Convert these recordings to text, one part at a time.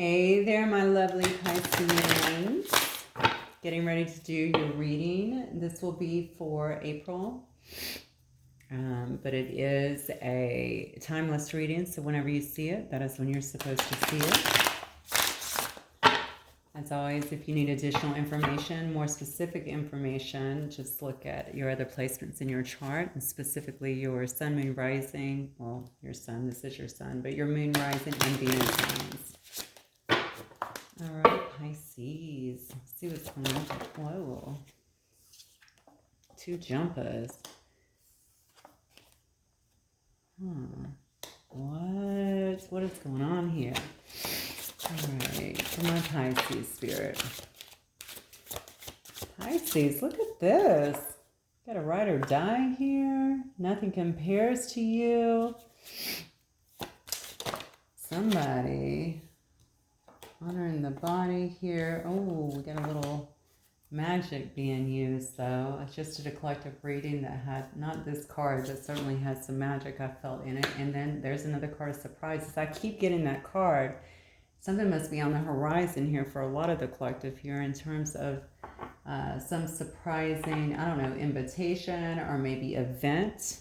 Hey there, my lovely Pisceans. Getting ready to do your reading. This will be for April, but it is a timeless reading, so whenever you see it, that is when you're supposed to see it. As always, if you need additional information, more specific information, just look at your other placements in your chart, and specifically your sun, moon, rising. Well, your sun, this is your sun, but your moon, rising, and Venus signs. All right, Pisces. Let's see what's going on. Whoa. 2 jumpers. What is going on here? All right, for my Pisces spirit. Pisces, look at this. Got a ride or die here. Nothing compares to you. Somebody honoring the body here. Oh, we got a little magic being used, though. I just did a collective reading that had, not this card, but certainly had some magic I felt in it. And then there's another card of surprises. I keep getting that card. Something must be on the horizon here for a lot of the collective here in terms of some surprising, I don't know, invitation or maybe event.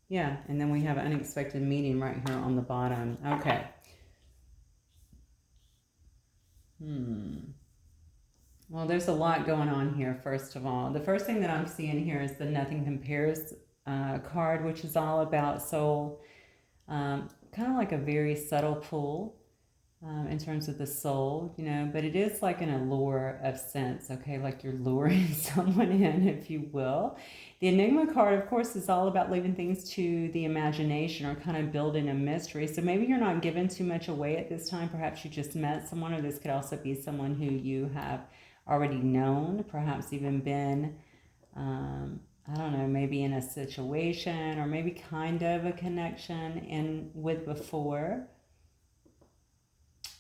Yeah, and then we have an unexpected meeting right here on the bottom. Okay. Well, there's a lot going on here, first of all. The first thing that I'm seeing here is the Nothing Compares card, which is all about soul, kind of like a very subtle pull in terms of the soul, you know, but it is like an allure of sense, okay, like you're luring someone in, if you will. The Enigma card, of course, is all about leaving things to the imagination or kind of building a mystery. So maybe you're not giving too much away at this time. Perhaps you just met someone, or this could also be someone who you have already known, perhaps even been, I don't know, maybe in a situation or maybe kind of a connection in with before.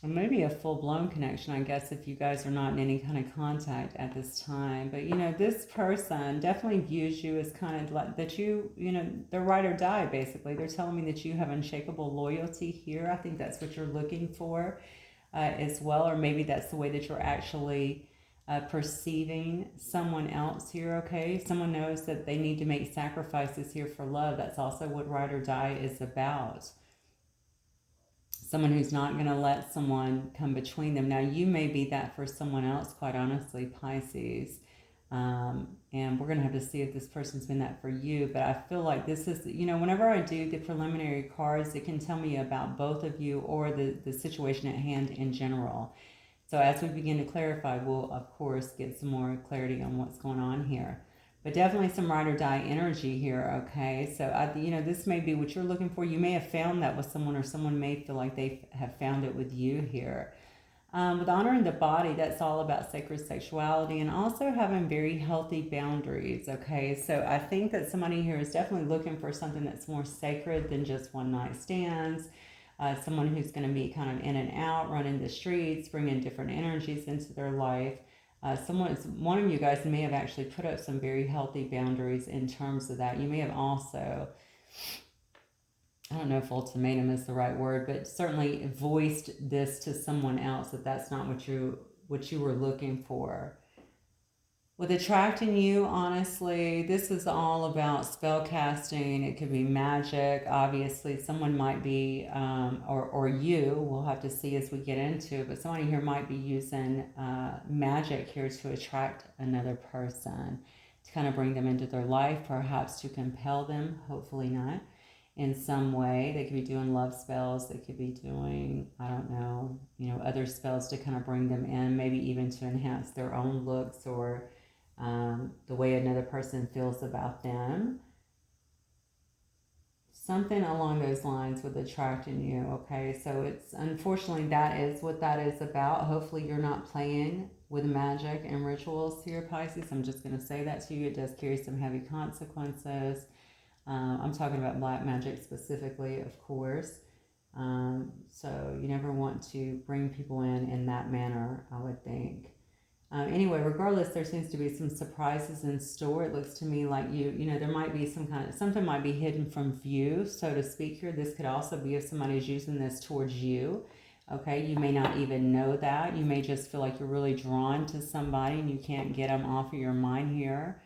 Or maybe a full-blown connection, I guess, if you guys are not in any kind of contact at this time. But, you know, this person definitely views you as kind of like that you know, they're ride or die, basically. They're telling me that you have unshakable loyalty here. I think that's what you're looking for as well. Or maybe that's the way that you're actually perceiving someone else here, okay? Someone knows that they need to make sacrifices here for love. That's also what ride or die is about. Someone who's not going to let someone come between them. Now, you may be that for someone else, quite honestly, Pisces. And we're going to have to see if this person's been that for you. But I feel like this is, you know, whenever I do the preliminary cards, it can tell me about both of you or the situation at hand in general. So as we begin to clarify, we'll, of course, get some more clarity on what's going on here. But definitely some ride or die energy here, okay? So, you know, this may be what you're looking for. You may have found that with someone, or someone may feel like they have found it with you here. With honoring the body, that's all about sacred sexuality and also having very healthy boundaries, okay? So I think that somebody here is definitely looking for something that's more sacred than just one-night stands. Someone who's going to be kind of in and out, running the streets, bringing different energies into their life. One of you guys may have actually put up some very healthy boundaries in terms of that. You may have also, I don't know if ultimatum is the right word, but certainly voiced this to someone else that that's not what you were looking for. With attracting you, honestly, this is all about spell casting. It could be magic. Obviously, someone might be, or you, we'll have to see as we get into it, but somebody here might be using magic here to attract another person, to kind of bring them into their life, perhaps to compel them, hopefully not, in some way. They could be doing love spells. They could be doing, I don't know, you know, other spells to kind of bring them in, maybe even to enhance their own looks or the way another person feels about them. Something along those lines with attracting you, okay? So it's, unfortunately, that is what that is about. Hopefully you're not playing with magic and rituals here, Pisces. I'm just going to say that to you. It does carry some heavy consequences. I'm talking about black magic specifically, of course. So you never want to bring people in that manner, I would think. Anyway, regardless, there seems to be some surprises in store. It looks to me like you know, there might be some kind of, something might be hidden from view, so to speak here. This could also be if somebody's using this towards you. Okay, you may not even know that. You may just feel like you're really drawn to somebody and you can't get them off of your mind here.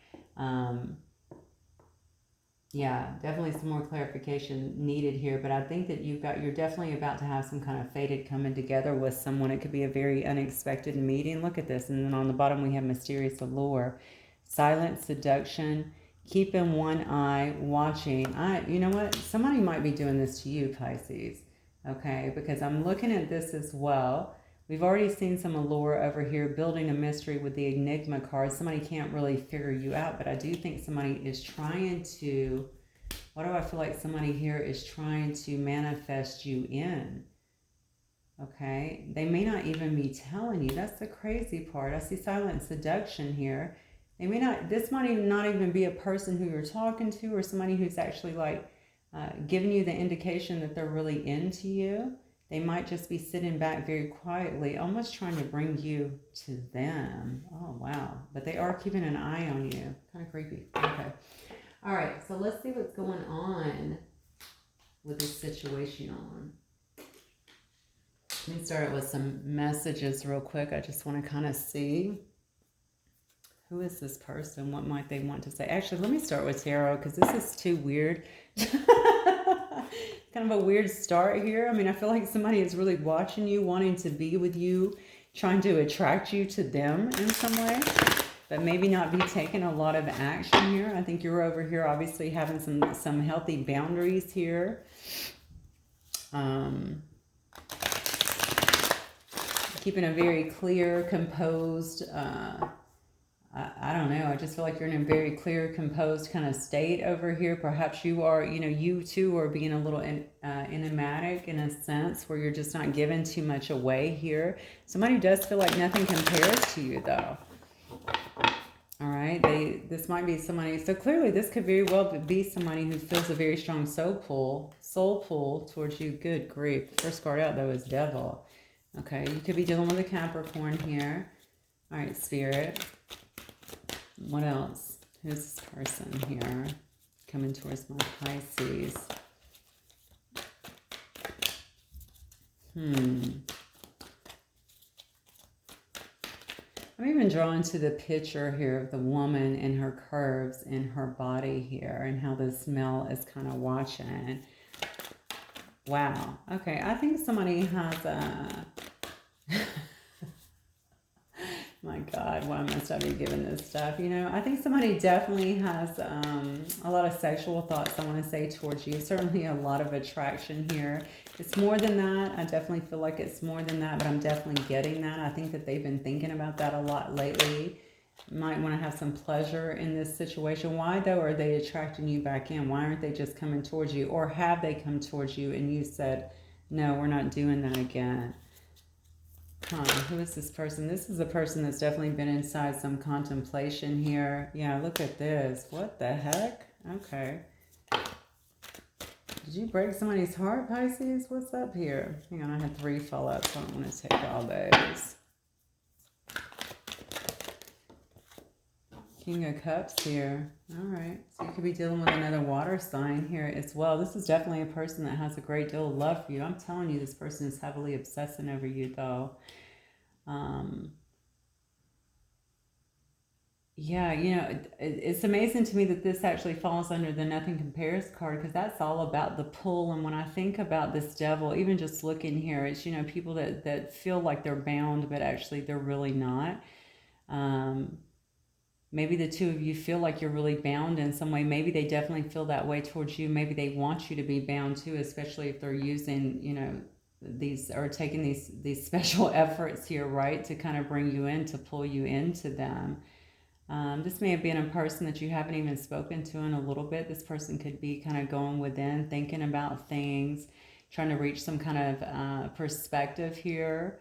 Yeah, definitely some more clarification needed here, but I think that you're definitely about to have some kind of fated coming together with someone. It could be a very unexpected meeting. Look at this. And then on the bottom, we have mysterious allure, silent seduction, keeping one eye, watching. You know what? Somebody might be doing this to you, Pisces. Okay, because I'm looking at this as well. We've already seen some allure over here, building a mystery with the Enigma card. Somebody can't really figure you out, but I do think somebody is trying to, what do I feel like somebody here is trying to manifest you in? Okay, they may not even be telling you. That's the crazy part. I see silent seduction here. They may not, this might even not even be a person who you're talking to or somebody who's actually like giving you the indication that they're really into you. They might just be sitting back very quietly, almost trying to bring you to them. Oh, wow. But they are keeping an eye on you. Kind of creepy. Okay. All right. So let's see what's going on with this situation on. Let me start with some messages real quick. I just want to kind of see. Who is this person? What might they want to say? Actually, let me start with tarot because this is too weird. Kind of a weird start here. I mean, I feel like somebody is really watching you, wanting to be with you, trying to attract you to them in some way, but maybe not be taking a lot of action here. I think you're over here obviously having some healthy boundaries here. Keeping a very clear, composed, I don't know. I just feel like you're in a very clear, composed kind of state over here. Perhaps you are, you too are being a little enigmatic in a sense where you're just not giving too much away here. Somebody does feel like nothing compares to you though. All right. This might be somebody. So clearly this could very well be somebody who feels a very strong soul pull towards you. Good grief. First card out though is Devil. Okay. You could be dealing with a Capricorn here. All right, Spirit. What else? Who's this person here coming towards my Pisces? I'm even drawn to the picture here of the woman and her curves in her body here and how this male is kind of watching. Wow. Okay, I think somebody has a... My God, why must I be given this stuff? I think somebody definitely has a lot of sexual thoughts, I want to say, towards you. Certainly a lot of attraction here. It's more than that. I definitely feel like it's more than that, but I'm definitely getting that. I think that they've been thinking about that a lot lately. Might want to have some pleasure in this situation. Why, though, are they attracting you back in? Why aren't they just coming towards you? Or have they come towards you and you said, no, we're not doing that again? Who is this person? This is a person that's definitely been inside some contemplation here. Yeah, look at this. What the heck? Okay. Did you break somebody's heart, Pisces? What's up here? Hang on, I had 3 fall out, so I don't want to take all those. King of Cups here. All right. So you could be dealing with another water sign here as well. This is definitely a person that has a great deal of love for you. I'm telling you, this person is heavily obsessing over you, though. Yeah, it's amazing to me that this actually falls under the Nothing Compares card because that's all about the pull. And when I think about this Devil, even just looking here, it's, people that feel like they're bound, but actually they're really not. Maybe the two of you feel like you're really bound in some way. Maybe they definitely feel that way towards you. Maybe they want you to be bound too, especially if they're using, these or taking these special efforts here, right, to kind of bring you in, to pull you into them. This may have been a person that you haven't even spoken to in a little bit. This person could be kind of going within, thinking about things, trying to reach some kind of perspective here.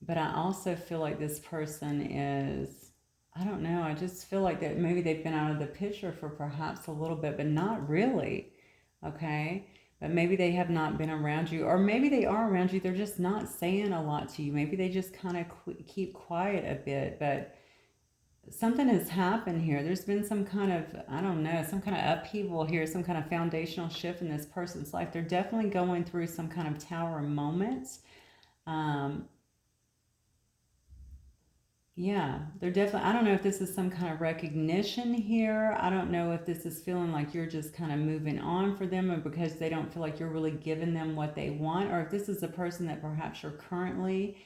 But I also feel like this person is, I don't know, I just feel like that maybe they've been out of the picture for perhaps a little bit, but not really, okay? But maybe they have not been around you, or maybe they are around you, they're just not saying a lot to you. Maybe they just kind of keep quiet a bit, but something has happened here. There's been some kind of, I don't know, some kind of upheaval here, some kind of foundational shift in this person's life. They're definitely going through some kind of tower moments. Um, yeah, they're definitely, I don't know if this is some kind of recognition here. I don't know if this is feeling like you're just kind of moving on for them, or because they don't feel like you're really giving them what they want, or if this is a person that perhaps you're currently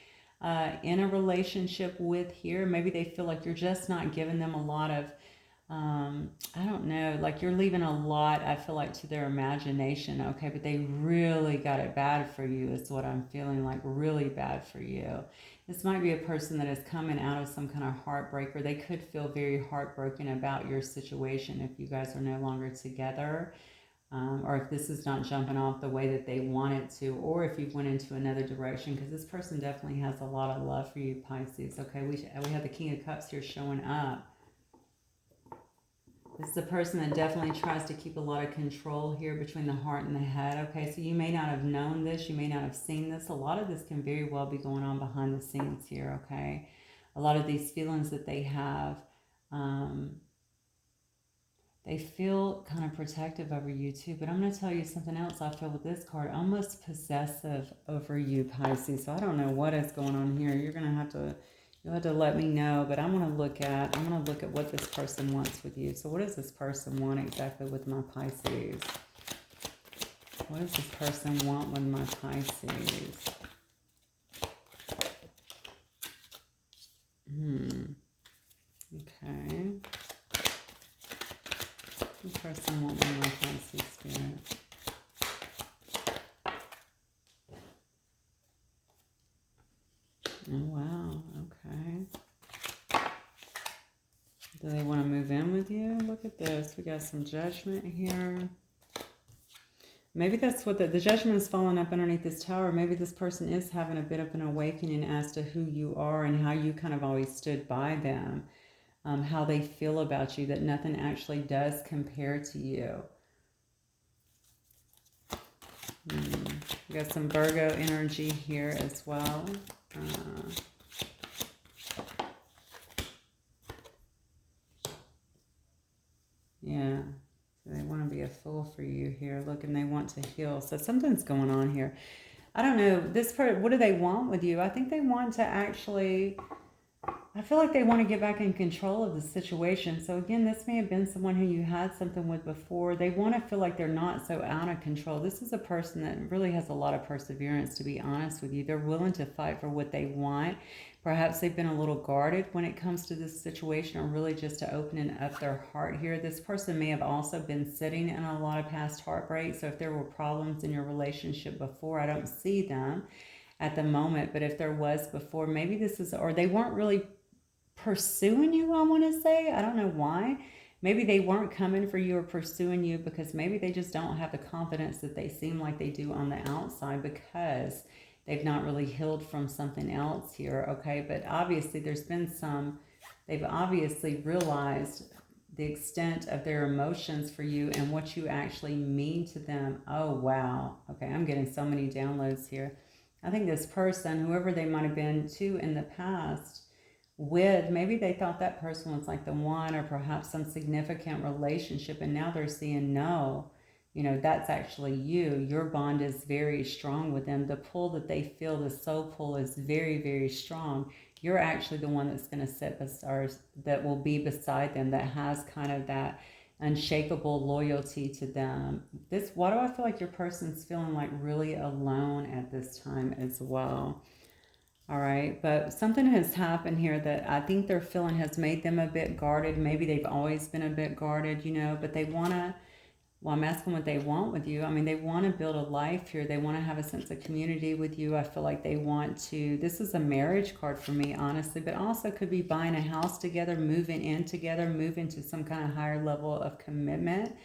in a relationship with here. Maybe they feel like you're just not giving them a lot of I don't know, like you're leaving a lot, I feel like, to their imagination, okay, but they really got it bad for you, is what I'm feeling like, really bad for you. This might be a person that is coming out of some kind of heartbreak, or they could feel very heartbroken about your situation if you guys are no longer together, or if this is not jumping off the way that they want it to, or if you went into another direction, because this person definitely has a lot of love for you, Pisces. Okay, we have the King of Cups here showing up. This is a person that definitely tries to keep a lot of control here between the heart and the head. Okay, so you may not have known this. You may not have seen this. A lot of this can very well be going on behind the scenes here, okay? A lot of these feelings that they have, they feel kind of protective over you too. But I'm going to tell you something else I feel with this card. Almost possessive over you, Pisces. So I don't know what is going on here. You're going to have to... You'll have to let me know, but I'm going to look at what this person wants with you. So what does this person want exactly with my Pisces? What does this person want with my Pisces? Okay. What does this person want with my Pisces spirit? Oh, wow. Okay. Do they want to move in with you? Look at this. We got some judgment here. Maybe that's what the judgment is falling up underneath this tower. Maybe this person is having a bit of an awakening as to who you are and how you kind of always stood by them, how they feel about you, that nothing actually does compare to you. We got some Virgo energy here as well. Yeah. So they want to be a fool for you here. Look, and they want to heal. So something's going on here. I don't know. This part, what do they want with you? I think they want to actually... I feel like they want to get back in control of the situation. So again, this may have been someone who you had something with before. They want to feel like they're not so out of control. This is a person that really has a lot of perseverance, to be honest with you. They're willing to fight for what they want. Perhaps they've been a little guarded when it comes to this situation, or really just to opening up their heart here. This person may have also been sitting in a lot of past heartbreak. So if there were problems in your relationship before, I don't see them at the moment, but if there was before, maybe this is, or they weren't really pursuing you, I want to say. I don't know why. Maybe they weren't coming for you or pursuing you because maybe they just don't have the confidence that they seem like they do on the outside, because they've not really healed from something else here, okay? But obviously there's been they've obviously realized the extent of their emotions for you and what you actually mean to them. Oh, wow. Okay, I'm getting so many downloads here. I think this person, whoever they might have been to in the past, with, maybe they thought that person was like the one, or perhaps some significant relationship, and now they're seeing, no, that's actually you. Your bond is very strong with them. The pull that they feel, the soul pull, is very, very strong. You're actually the one that's going to sit beside, that will be beside them, that has kind of that unshakable loyalty to them. Why do I feel like your person's feeling like really alone at this time as well? All right, but something has happened here that I think their feeling has made them a bit guarded. Maybe they've always been a bit guarded, but they want to, well, I'm asking what they want with you. I mean, they want to build a life here. They want to have a sense of community with you. I feel like they want to, this is a marriage card for me, honestly, but also could be buying a house together, moving in together, moving to some kind of higher level of commitment.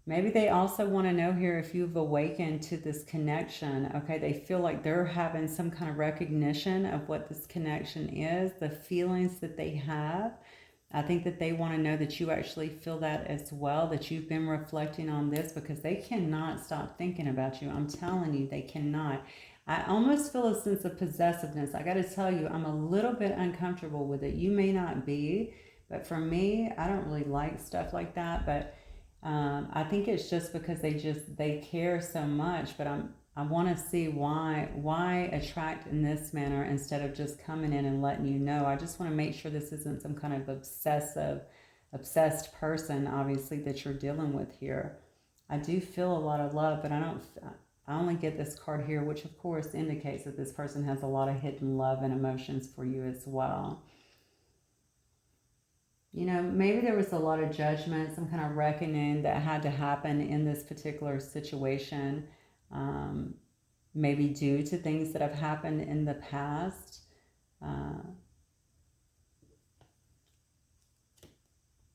Maybe they also want to know here if you've awakened to this connection. Okay, they feel like they're having some kind of recognition of what this connection is, the feelings that they have. I think that they want to know that you actually feel that as well, that you've been reflecting on this, because they cannot stop thinking about you. I'm telling you, they cannot. I almost feel a sense of possessiveness. I got to tell you, I'm a little bit uncomfortable with it. You may not be, but for me, I don't really like stuff like that. But I think it's just because they care so much. But I want to see why attract in this manner instead of just coming in and letting you know. I just want to make sure this isn't some kind of obsessed person, obviously, that you're dealing with here. I do feel a lot of love, but I only get this card here, which of course indicates that this person has a lot of hidden love and emotions for you as well. You know, maybe there was a lot of judgment, some kind of reckoning that had to happen in this particular situation, maybe due to things that have happened in the past.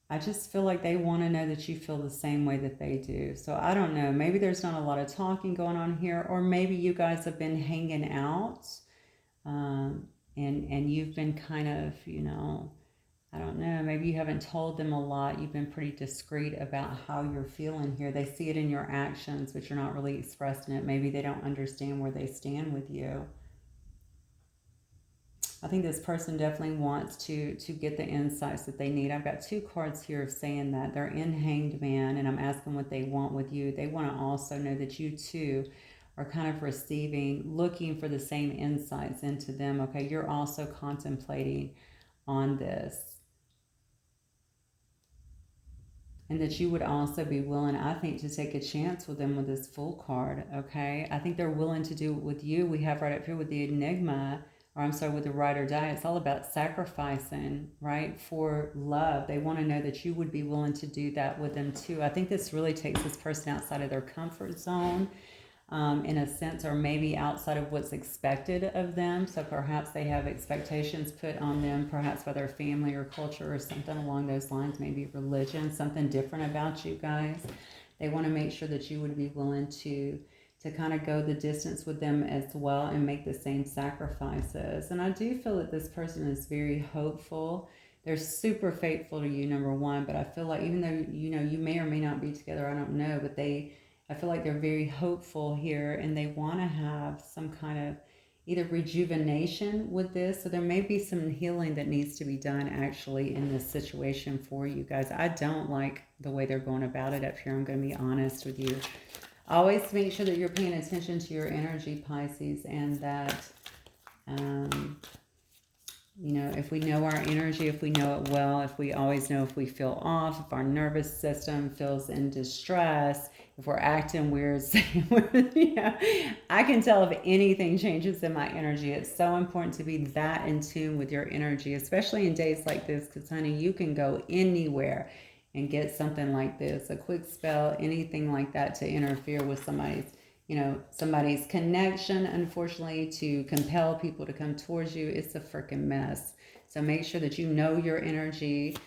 I just feel like they want to know that you feel the same way that they do. So I don't know. Maybe there's not a lot of talking going on here, or maybe you guys have been hanging out, and you've been kind of, you know, I don't know. Maybe you haven't told them a lot. You've been pretty discreet about how you're feeling here. They see it in your actions, but you're not really expressing it. Maybe they don't understand where they stand with you. I think this person definitely wants to get the insights that they need. I've got two cards here of saying that. They're in Hanged Man, and I'm asking what they want with you. They want to also know that you too are kind of looking for the same insights into them. Okay, you're also contemplating on this. And that you would also be willing, I think, to take a chance with them with this Fool card, okay? I think they're willing to do it with you. We have right up here with the Enigma, or I'm sorry, with the Ride or Die. It's all about sacrificing, right, for love. They want to know that you would be willing to do that with them too. I think this really takes this person outside of their comfort zone, in a sense, or maybe outside of what's expected of them. So perhaps they have expectations put on them, perhaps by their family or culture or something along those lines, maybe religion, something different about you guys. They want to make sure that you would be willing to kind of go the distance with them as well and make the same sacrifices. And I do feel that this person is very hopeful. They're super faithful to you, number one, but I feel like even though, you know, you may or may not be together, I don't know, but I feel like they're very hopeful here, and they want to have some kind of either rejuvenation with this. So there may be some healing that needs to be done actually in this situation for you guys. I don't like the way they're going about it up here. I'm going to be honest with you. Always make sure that you're paying attention to your energy, Pisces, and that, you know, if we know our energy, if we know it well, if we always know if we feel off, if our nervous system feels in distress, if we're acting weird, you know, I can tell if anything changes in my energy. It's so important to be that in tune with your energy, especially in days like this, because, honey, you can go anywhere and get something like this, a quick spell, anything like that, to interfere with somebody's connection, unfortunately, to compel people to come towards you. It's a freaking mess. So make sure that you know your energy.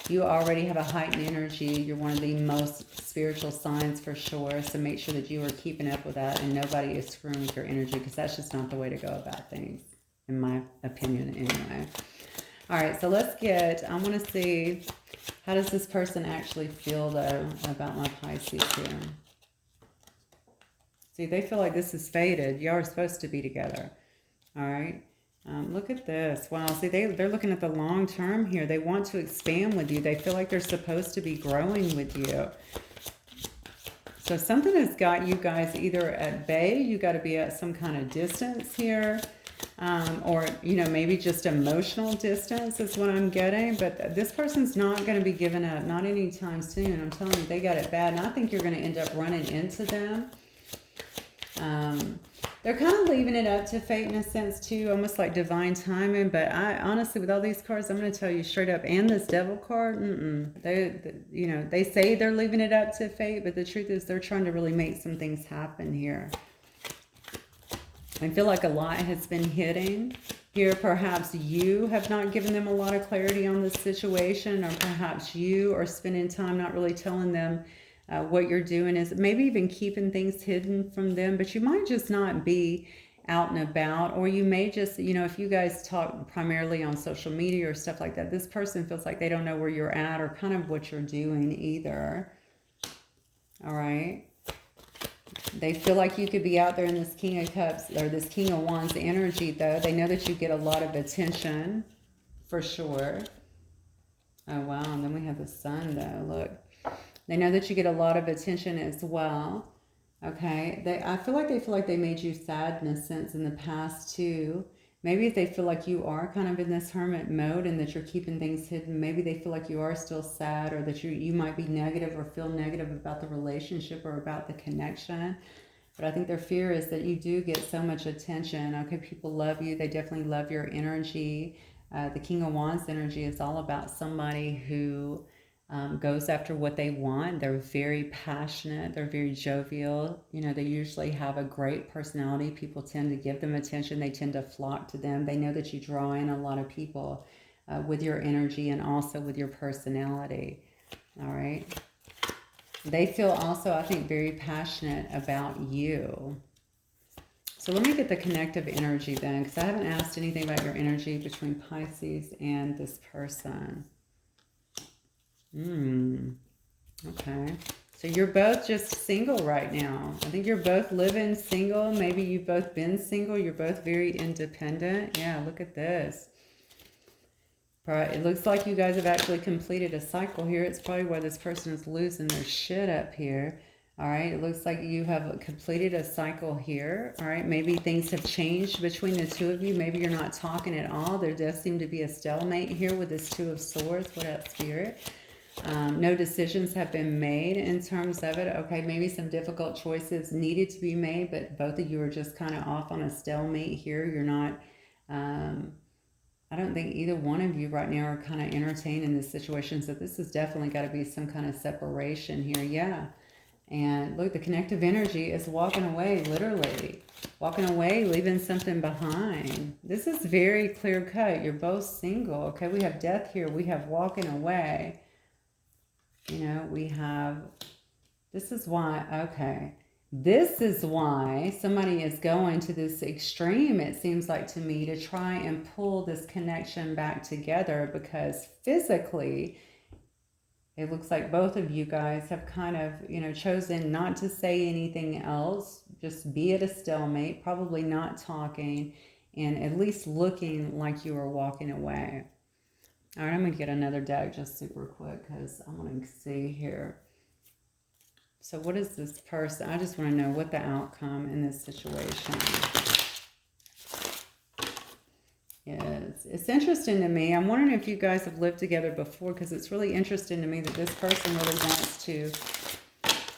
You already have a heightened energy. You're one of the most spiritual signs for sure. So make sure that you are keeping up with that and nobody is screwing with your energy, because that's just not the way to go about things, in my opinion anyway. All right, so I want to see, how does this person actually feel, though, about my Pisces here? See, they feel like this is fated. Y'all are supposed to be together. All right. Look at this. Wow. See, they're looking at the long term here. They want to expand with you. They feel like they're supposed to be growing with you. So something has got you guys either at bay. You got to be at some kind of distance here. Or, you know, maybe just emotional distance is what I'm getting. But this person's not going to be giving up. Not anytime soon. I'm telling you, they got it bad. And I think you're going to end up running into them. They're kind of leaving it up to fate in a sense too, almost like divine timing. But I honestly, with all these cards, I'm going to tell you straight up, and this Devil card, they say they're leaving it up to fate, but the truth is they're trying to really make some things happen here. I feel like a lot has been hidden here. Perhaps you have not given them a lot of clarity on this situation, or perhaps you are spending time not really telling them what you're doing, is maybe even keeping things hidden from them. But you might just not be out and about, or you may just, you know, if you guys talk primarily on social media or stuff like that, this person feels like they don't know where you're at or kind of what you're doing either. All right. They feel like you could be out there in this King of Cups or this King of Wands energy, though. They know that you get a lot of attention, for sure. Oh, wow. And then we have the Sun, though. Look. They know that you get a lot of attention as well. Okay. I feel like they made you sad in a sense in the past, too. Maybe if they feel like you are kind of in this hermit mode and that you're keeping things hidden, maybe they feel like you are still sad, or that you might be negative or feel negative about the relationship or about the connection. But I think their fear is that you do get so much attention. Okay, people love you. They definitely love your energy. The King of Wands energy is all about somebody who goes after what they want. They're very passionate. They're very jovial. You know, they usually have a great personality. People tend to give them attention. They tend to flock to them. They know that you draw in a lot of people with your energy and also with your personality. All right. They feel also, I think, very passionate about you. So let me get the connective energy then, because I haven't asked anything about your energy between Pisces and this person. Okay. So you're both just single right now. I think you're both living single. Maybe you've both been single. You're both very independent. Yeah, look at this. Right. It looks like you guys have actually completed a cycle here. It's probably why this person is losing their shit up here. All right. It looks like you have completed a cycle here. All right. Maybe things have changed between the two of you. Maybe you're not talking at all. There does seem to be a stalemate here with this Two of Swords. What up, Spirit? No decisions have been made in terms of it. Okay, maybe some difficult choices needed to be made, but both of you are just kind of off on a stalemate here. You're not, I don't think either one of you right now are kind of entertained in this situation. So this has definitely got to be some kind of separation here. Yeah. And look, the connective energy is walking away, literally. Walking away, leaving something behind. This is very clear cut. You're both single. Okay, we have death here. We have walking away. You know, we have, this is why, okay. This is why somebody is going to this extreme, it seems like to me, to try and pull this connection back together, because physically, it looks like both of you guys have kind of, you know, chosen not to say anything else, just be at a stalemate, probably not talking, and at least looking like you are walking away. All right, I'm going to get another deck just super quick because I want to see here. So what is this person? I just want to know what the outcome in this situation is. It's interesting to me. I'm wondering if you guys have lived together before, because it's really interesting to me that this person really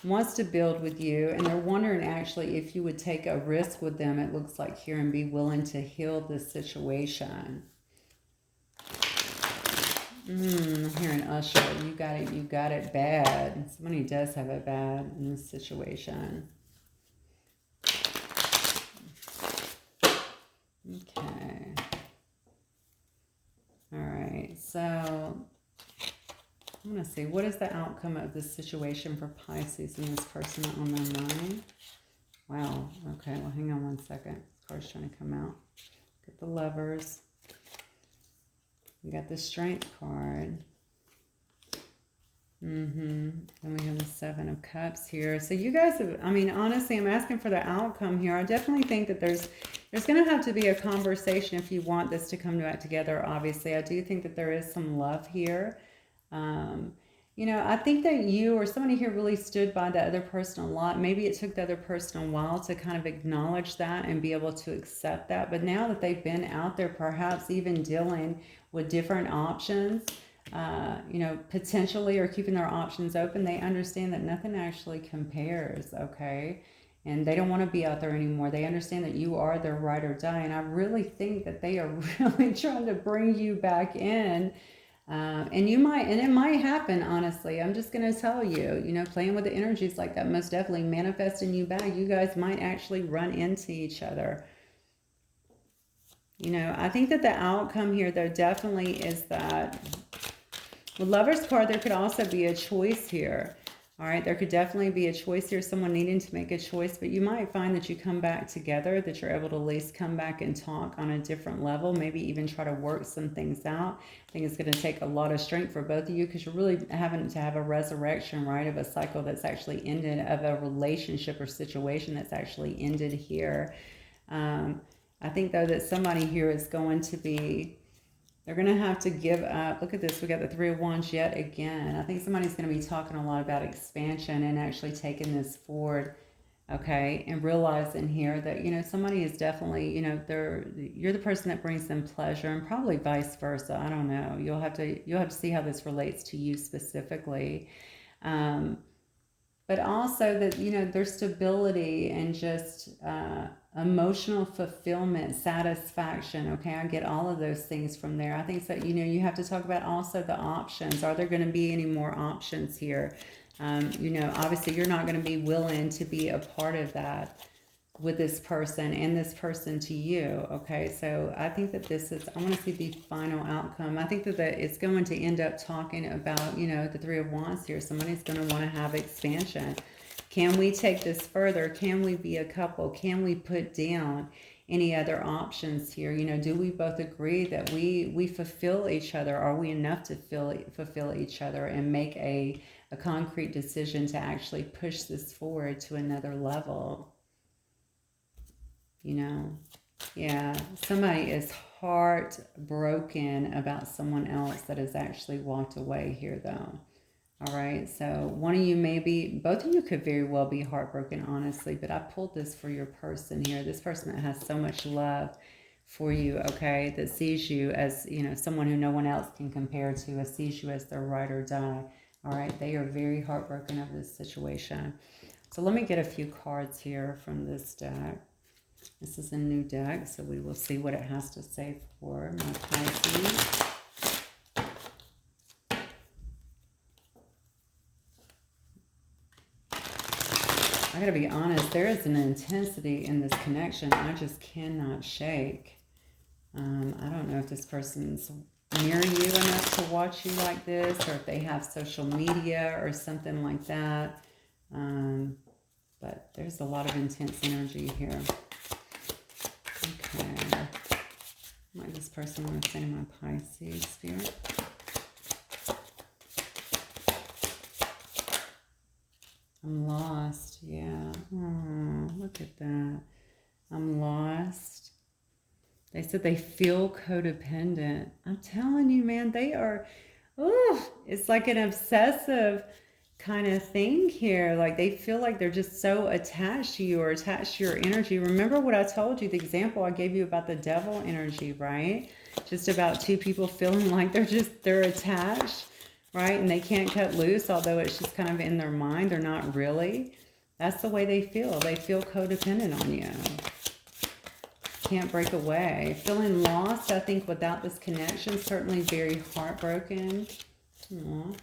wants to build with you, and they're wondering actually if you would take a risk with them, it looks like here, and be willing to heal this situation. I'm hearing Usher. You got it bad. Somebody does have it bad in this situation. Okay. All right. So I'm going to see, what is the outcome of this situation for Pisces and this person on their mind? Wow. Okay. Well, hang on one second. This card's trying to come out. Get the Lovers. We got the Strength card. And we have the Seven of Cups here. So you guys have, I mean, honestly, I'm asking for the outcome here. I definitely think that there's going to have to be a conversation if you want this to come back together, obviously. I do think that there is some love here. You know, I think that you or somebody here really stood by the other person a lot. Maybe it took the other person a while to kind of acknowledge that and be able to accept that. But now that they've been out there, perhaps even dealing with different options, you know, potentially, or keeping their options open, they understand that nothing actually compares, okay? And they don't want to be out there anymore. They understand that you are their ride or die. And I really think that they are really trying to bring you back in. And it might happen, honestly. I'm just going to tell you, you know, playing with the energies like that, most definitely manifesting you back. You guys might actually run into each other. You know, I think that the outcome here, though, definitely is that with Lovers card, there could also be a choice here. All right, there could definitely be a choice here, someone needing to make a choice, but you might find that you come back together, that you're able to at least come back and talk on a different level, maybe even try to work some things out. I think it's going to take a lot of strength for both of you because you're really having to have a resurrection, right, of a cycle that's actually ended, of a relationship or situation that's actually ended here. I think, though, that somebody here is going to be, they're going to have to give up. Look at this. We got the Three of Wands yet again. I think somebody's going to be talking a lot about expansion and actually taking this forward, okay, and realizing here that, you know, somebody is definitely, you know, you're the person that brings them pleasure, and probably vice versa. I don't know. You'll have to see how this relates to you specifically. But also that, you know, there's stability and just emotional fulfillment, satisfaction. Okay, I get all of those things from there. I think that, you know, you have to talk about also the options. Are there going to be any more options here? You know, obviously you're not going to be willing to be a part of that with this person and this person to you. Okay, so I think that this is, I want to see the final outcome. I think that it's going to end up talking about, you know, the Three of Wands here. Somebody's going to want to have expansion. Can we take this further? Can we be a couple? Can we put down any other options here? You know, do we both agree that we fulfill each other? Are we enough to fulfill each other and make a concrete decision to actually push this forward to another level? You know, yeah, somebody is heartbroken about someone else that has actually walked away here, though. All right, so one of you both of you could very well be heartbroken, honestly, but I pulled this for your person here. This person that has so much love for you, okay, that sees you as, you know, someone who no one else can compare to, sees you as their ride or die. All right, they are very heartbroken of this situation. So let me get a few cards here from this deck. This is a new deck, so we will see what it has to say for my Pisces. I gotta be honest, there is an intensity in this connection I just cannot shake. I don't know if this person's near you enough to watch you like this, or if they have social media or something like that. But there's a lot of intense energy here. Okay. What does this person want to say to my Pisces spirit? I'm lost. Yeah. Oh, look at that. I'm lost. They said they feel codependent. I'm telling you, man, they are, oh, it's like an obsessive kind of thing here. Like they feel like they're just so attached to you or attached to your energy. Remember what I told you, the example I gave you about the devil energy, right? Just about two people feeling like they're attached, right? And they can't cut loose, although it's just kind of in their mind. They're not really. That's the way they feel. They feel codependent on you. Can't break away. Feeling lost, I think, without this connection. Certainly very heartbroken. Aww.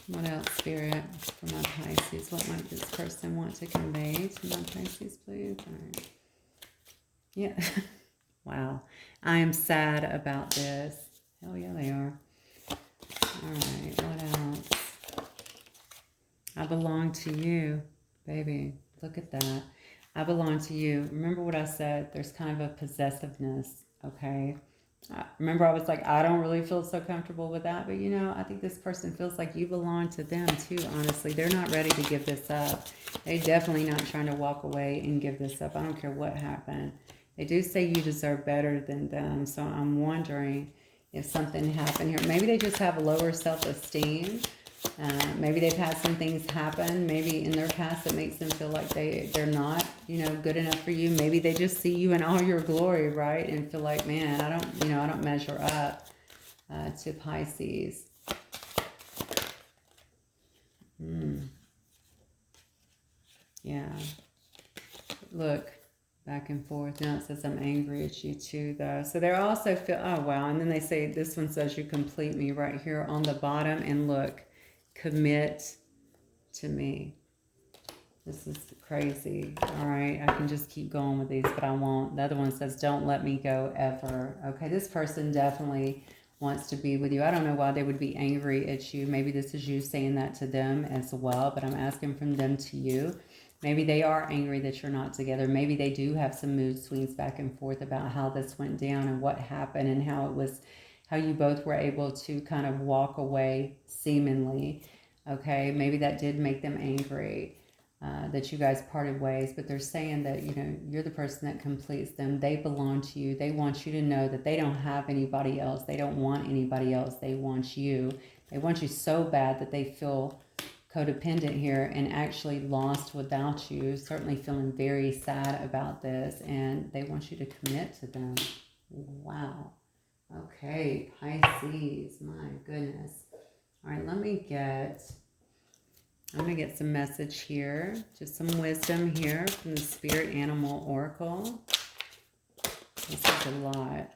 What else, Spirit, for my Pisces? What might this person want to convey to my Pisces, please? All right. Yeah. Wow. I am sad about this. Hell yeah, they are. All right. What else? I belong to you, baby. Look at that. I belong to you. Remember what I said? There's kind of a possessiveness, okay? Remember I was like, I don't really feel so comfortable with that. But, you know, I think this person feels like you belong to them, too, honestly. They're not ready to give this up. They're definitely not trying to walk away and give this up. I don't care what happened. They do say you deserve better than them. So I'm wondering if something happened here. Maybe they just have a lower self-esteem. Maybe they've had some things happen, maybe in their past that makes them feel like they're not, you know, good enough for you. Maybe they just see you in all your glory, right? And feel like, man, I don't measure up to Pisces. Yeah. Look, back and forth. Now it says I'm angry at you too, though. So they're also feel, oh, wow. And then they say, this one says you complete me right here on the bottom. And look, commit to me. This is crazy. All right, I can just keep going with these, but I won't. The other one says, don't let me go ever. Okay, this person definitely wants to be with you. I don't know why they would be angry at you. Maybe this is you saying that to them as well, but I'm asking from them to you. Maybe they are angry that you're not together. Maybe they do have some mood swings back and forth about how this went down and what happened and how it was, how you both were able to kind of walk away seemingly. Okay, maybe that did make them angry. That you guys parted ways, but they're saying that, you know, you're the person that completes them. They belong to you. They want you to know that they don't have anybody else. They don't want anybody else. They want you. They want you so bad that they feel codependent here and actually lost without you, certainly feeling very sad about this, and they want you to commit to them. Wow. Okay, Pisces, my goodness. All right, I'm going to get some message here, just some wisdom here from the Spirit Animal Oracle. This is a lot.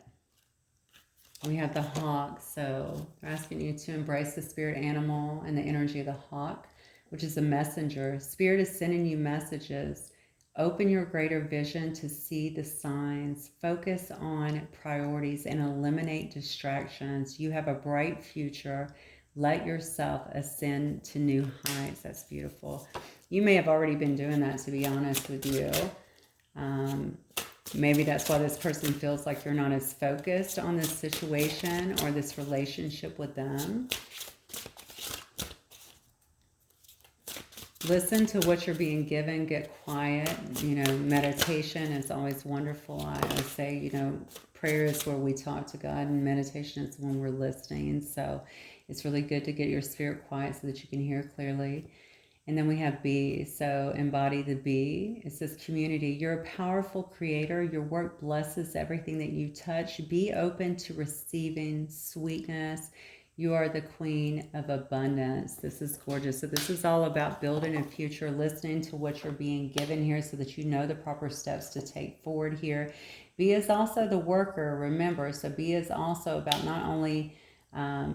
We have the hawk, so they're asking you to embrace the spirit animal and the energy of the hawk, which is a messenger. Spirit is sending you messages. Open your greater vision to see the signs. Focus on priorities and eliminate distractions. You have a bright future. Let yourself ascend to new heights. That's beautiful. You may have already been doing that, to be honest with you. Maybe that's why this person feels like you're not as focused on this situation or this relationship with them. Listen to what you're being given. Get quiet. You know, meditation is always wonderful. I say, you know, prayer is where we talk to God, and meditation is when we're listening. So it's really good to get your spirit quiet so that you can hear clearly. And then we have B, so embody the B. It says community. You're a powerful creator. Your work blesses everything that you touch. Be open to receiving sweetness. You are the queen of abundance. This is gorgeous. So this is all about building a future, listening to what you're being given here so that you know the proper steps to take forward here. B is also the worker, remember. So B is also about not only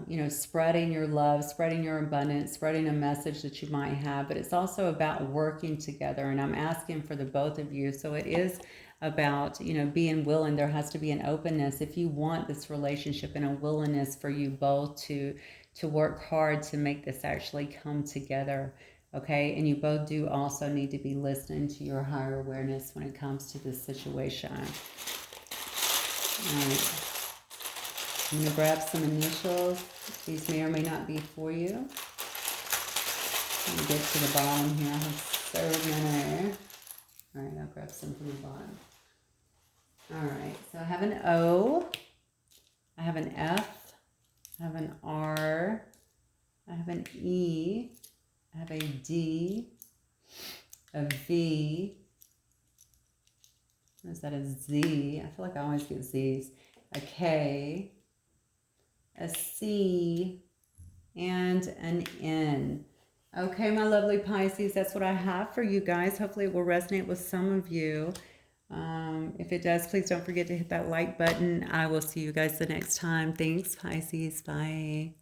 you know, spreading your love, spreading your abundance, spreading a message that you might have, but it's also about working together. And I'm asking for the both of you. So it is about, you know, being willing. There has to be an openness if you want this relationship, and a willingness for you both to work hard to make this actually come together. Okay, and you both do also need to be listening to your higher awareness when it comes to this situation. All right. I'm going to grab some initials. These may or may not be for you. Let me get to the bottom here. I have so many. All right, I'll grab some from the bottom. All right, so I have an O. I have an F. I have an R. I have an E. I have a D. A V. What is that? A Z. I feel like I always get Z's. A K. A C, and an N. Okay, my lovely Pisces, that's what I have for you guys. Hopefully it will resonate with some of you. If it does, please don't forget to hit that like button. I will see you guys the next time. Thanks, Pisces. Bye.